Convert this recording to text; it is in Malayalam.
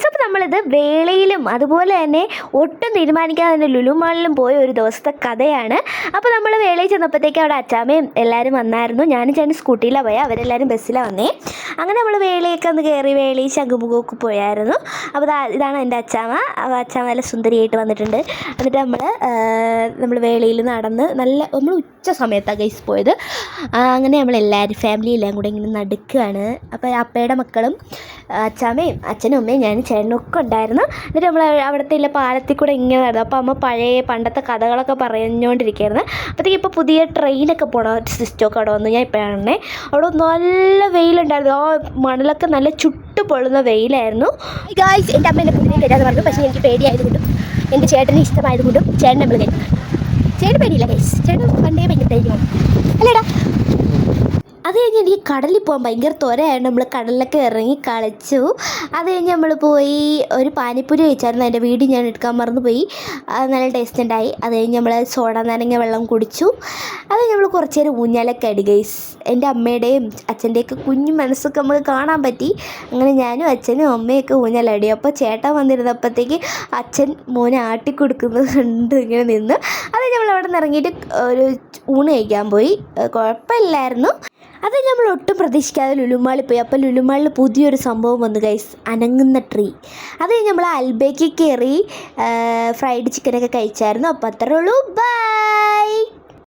അപ്പോൾ നമ്മളിത് വേളയിലും അതുപോലെ തന്നെ ഒട്ടും തീരുമാനിക്കാതെ തന്നെ ലുലു മാളിലും പോയ ഒരു ദിവസത്തെ കഥയാണ്. അപ്പോൾ നമ്മൾ വേളയിൽ ചെന്നപ്പോഴത്തേക്ക് അവിടെ അച്ചാമ്മയും എല്ലാവരും വന്നായിരുന്നു. ഞാനും ചേട്ടൻ സ്കൂട്ടിയിലാണ് പോയത്, അവരെല്ലാവരും ബസ്സിലാണ് വന്നേ. അങ്ങനെ നമ്മൾ വേളയൊക്കെ ഒന്ന് കയറി വേളി ശംഖുമുഖമൊക്കെ പോയായിരുന്നു. അപ്പോൾ ഇതാണ് എൻ്റെ അച്ചാമ്മ. അപ്പോൾ അച്ചാമ്മ നല്ല സുന്ദരിയായിട്ട് വന്നിട്ടുണ്ട്. എന്നിട്ട് നമ്മൾ വേളയിൽ നടന്ന് നമ്മൾ ഉച്ച സമയത്താണ് ഗൈസ് പോയത്. അങ്ങനെ നമ്മളെല്ലാവരും ഫാമിലി എല്ലാം കൂടെ ഇങ്ങനെ നടക്കുകയാണ്. അപ്പോൾ അപ്പയുടെ മക്കളും അച്ചാമ്മയും അച്ഛനും അമ്മയും ഞാനും ചേട്ടനും ഒക്കെ ഉണ്ടായിരുന്നു. എന്നിട്ട് നമ്മൾ അവിടുത്തെ പാലത്തിൽ കൂടെ ഇങ്ങനെ നടന്നു. അപ്പോൾ അമ്മ പണ്ടത്തെ കഥകളൊക്കെ പറഞ്ഞുകൊണ്ടിരിക്കുകയായിരുന്നു. അപ്പോഴത്തേക്ക് ഇപ്പോൾ പുതിയ ട്രെയിനൊക്കെ പോണ സിസ്റ്റമൊക്കെ അവിടെ വന്നു. ഞാൻ ഇപ്പോഴാണ് അവിടെ നല്ല വെയിലുണ്ടായിരുന്നു. ആ മണലൊക്കെ നല്ല ചുട്ടു പൊള്ളുന്ന വെയിലായിരുന്നു. ഗായ്സ്, എൻ്റെ അമ്മ എന്നെ കുഞ്ഞിനെ കയറ്റാന്ന് പറഞ്ഞു. പക്ഷേ എനിക്ക് പേടിയായതുകൊണ്ടും എൻ്റെ ചേട്ടന് ഇഷ്ടമായതുകൊണ്ടും ചേട്ടൻ നമ്മൾ കയറ്റും. ചേട്ടൻ പേടിയില്ല ഗൈസ്, ചേട്ടൻ പണ്ടേ ഭയങ്കര ധൈര്യമാണ് അല്ലേടാ. അത് കഴിഞ്ഞ് എനിക്ക് കടലിൽ പോകാൻ ഭയങ്കര ത്വരയായിരുന്നു. നമ്മൾ കടലിലൊക്കെ ഇറങ്ങി കളിച്ചു. അത് കഴിഞ്ഞ് നമ്മൾ പോയി ഒരു പാനിപ്പൂരി കഴിച്ചായിരുന്നു. അതിൻ്റെ വീഡിയോ ഞാൻ എടുക്കാൻ മറന്നുപോയി. അത് നല്ല ടേസ്റ്റ് ഉണ്ടായി. അത് കഴിഞ്ഞ് നമ്മൾ സോഡ നാരങ്ങ വെള്ളം കുടിച്ചു. അത് നമ്മൾ കുറച്ച് നേരം ഊഞ്ഞാലൊക്കെ അടി ഗൈസ്. എൻ്റെ അമ്മയുടെയും അച്ഛൻ്റെയൊക്കെ കുഞ്ഞു മനസ്സൊക്കെ നമുക്ക് കാണാൻ പറ്റി. അങ്ങനെ ഞാനും അച്ഛനും അമ്മയൊക്കെ ഊഞ്ഞാലടി. അപ്പോൾ ചേട്ടൻ വന്നിരുന്നപ്പോഴത്തേക്ക് അച്ഛൻ മോനെ ആട്ടിക്കൊടുക്കുന്നത് കണ്ട് ഇങ്ങനെ നിന്ന്. അത് നമ്മൾ അവിടെ നിന്ന് ഇറങ്ങിയിട്ട് ഒരു ഊണ് കഴിക്കാൻ പോയി. കുഴപ്പമില്ലായിരുന്നു. അത് നമ്മൾ ഒട്ടും പ്രതീക്ഷിക്കാതെ ലുലുമാളിൽ പോയി. അപ്പോൾ ലുലുമാളിൽ പുതിയൊരു സംഭവം വന്നു ഗൈസ്, അനങ്ങുന്ന ട്രീ. അത് കഴിഞ്ഞ് നമ്മൾ അൽബേക്ക് കയറി ഫ്രൈഡ് ചിക്കനൊക്കെ കഴിച്ചായിരുന്നു. അപ്പോൾ അത്രേ ഉള്ളൂ, ബൈ.